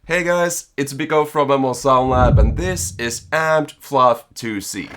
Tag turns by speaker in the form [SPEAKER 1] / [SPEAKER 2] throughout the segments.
[SPEAKER 1] Hey guys, it's Mikko from ML Sound Lab and this is Amped Fluff 2C.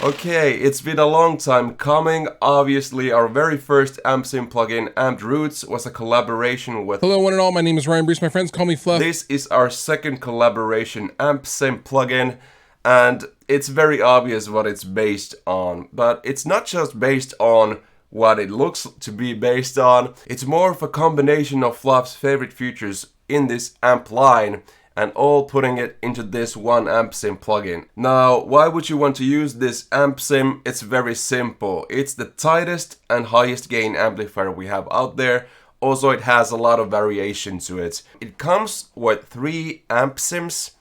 [SPEAKER 1] Okay, it's been a long time coming. Obviously, our very first AmpSim plugin, Amped Roots, was a collaboration with...
[SPEAKER 2] Hello one and all, my name is Ryan Bruce, my friends call me Fluff.
[SPEAKER 1] This is our second collaboration AmpSim plugin, and it's very obvious what it's based on. But it's not just based on what it looks to be based on, it's more of a combination of Fluff's favorite features in this amp line and all putting it into this one AmpSim plugin. Now, why would you want to use this AmpSim? It's very simple. It's the tightest and highest gain amplifier we have out there. Also, it has a lot of variation to it. It comes with 3 AmpSims.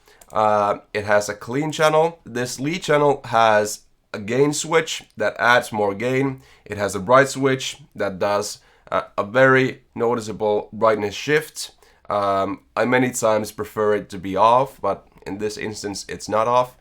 [SPEAKER 1] It has a clean channel. This lead channel has a gain switch that adds more gain. It has a bright switch that does a very noticeable brightness shift. I many times prefer it to be off, but in this instance it's not off.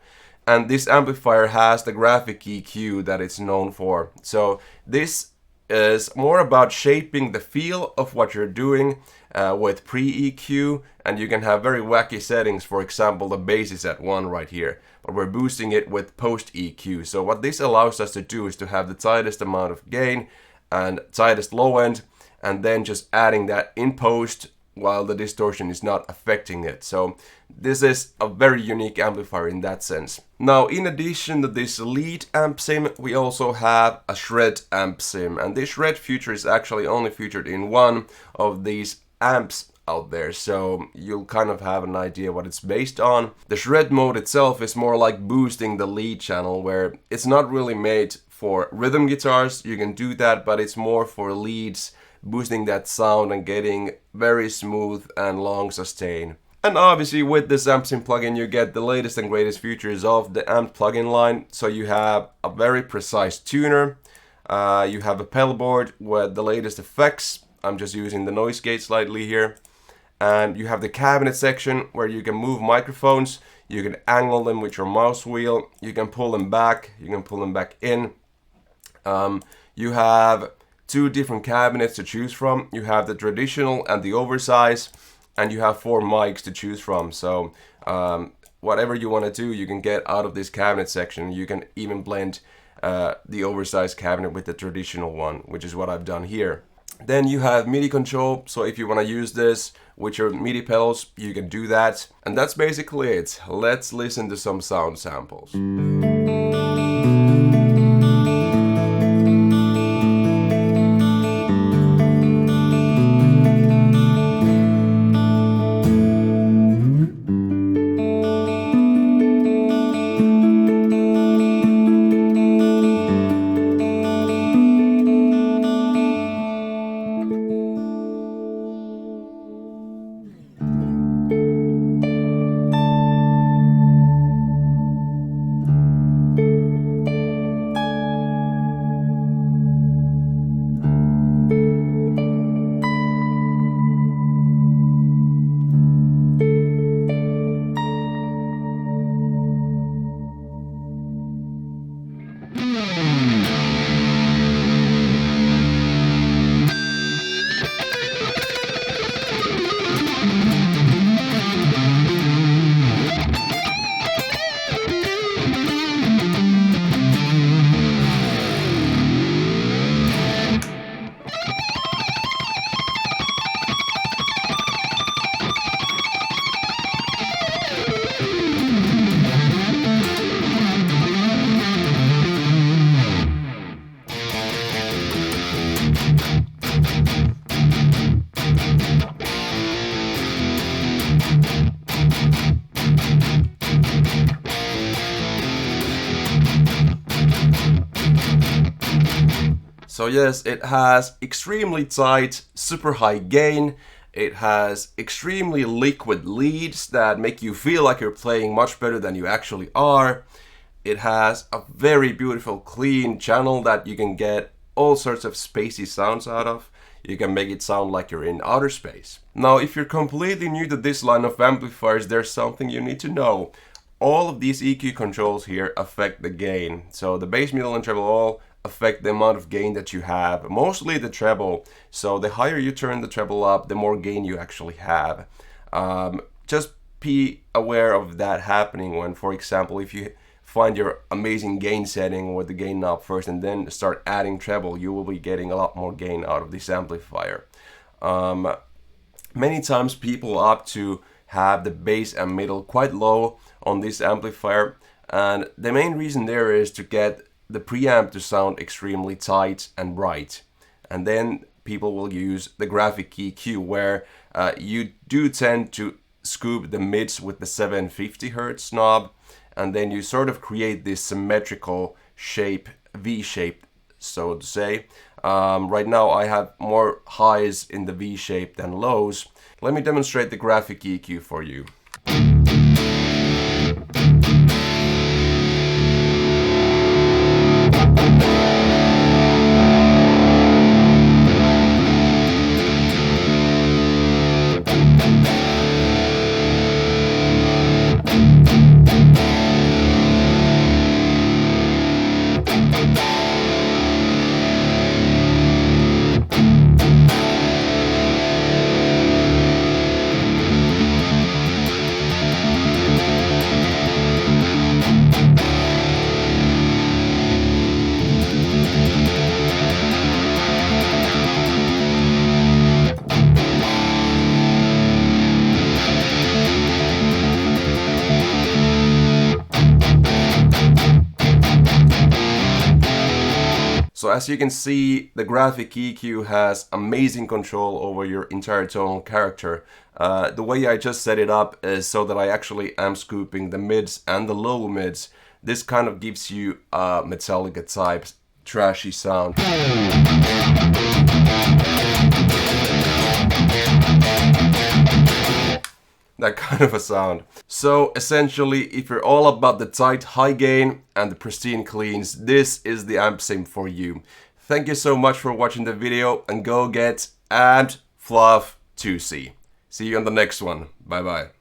[SPEAKER 1] And this amplifier has the graphic EQ that it's known for. So this is more about shaping the feel of what you're doing with pre-EQ, and you can have very wacky settings. For example, the bass is at 1 right here, but we're boosting it with post-EQ. So what this allows us to do is to have the tightest amount of gain and tightest low end, and then just adding that in post while the distortion is not affecting it. So this is a very unique amplifier in that sense. Now, in addition to this lead amp sim, we also have a shred amp sim, and this shred feature is actually only featured in one of these amps out there, so you'll kind of have an idea what it's based on. The shred mode itself is more like boosting the lead channel, where it's not really made for rhythm guitars. You can do that, but it's more for leads, boosting that sound and getting very smooth and long sustain. And obviously with this AmpSim plugin you get the latest and greatest features of the Amped plugin line. So you have a very precise tuner, you have a pedal board with the latest effects. I'm just using the noise gate slightly here. And you have the cabinet section where you can move microphones, you can angle them with your mouse wheel, you can pull them back, you can pull them back in. You have 2 different cabinets to choose from. You have the traditional and the oversize, and you have 4 mics to choose from. So whatever you want to do, you can get out of this cabinet section. You can even blend the oversized cabinet with the traditional one, which is what I've done here. Then you have MIDI control, so if you want to use this with your MIDI pedals, you can do that. And that's basically it. Let's listen to some sound samples. So yes, it has extremely tight, super high gain. It has extremely liquid leads that make you feel like you're playing much better than you actually are. It has a very beautiful clean channel that you can get all sorts of spacey sounds out of. You can make it sound like you're in outer space. Now, if you're completely new to this line of amplifiers, there's something you need to know. All of these EQ controls here affect the gain. So the bass, middle, and treble all affect the amount of gain that you have, mostly the treble. So the higher you turn the treble up, the more gain you actually have. Just be aware of that happening when, for example, if you find your amazing gain setting with the gain knob first and then start adding treble, you will be getting a lot more gain out of this amplifier. Many times people opt to have the bass and middle quite low on this amplifier, and the main reason there is to get the preamp to sound extremely tight and bright. And then people will use the graphic EQ, where you do tend to scoop the mids with the 750 Hz knob, and then you sort of create this symmetrical shape, V shape, so to say. Right now I have more highs in the V shape than lows. Let me demonstrate the graphic EQ for you. So as you can see, the graphic EQ has amazing control over your entire tonal character. The way I just set it up is so that I actually am scooping the mids and the low mids. This kind of gives you a Metallica type trashy sound. That kind of a sound. So essentially, if you're all about the tight high gain and the pristine cleans, this is the amp sim for you. Thank you so much for watching the video, and go get Amped Fluff 2C. See you on the next one. Bye bye.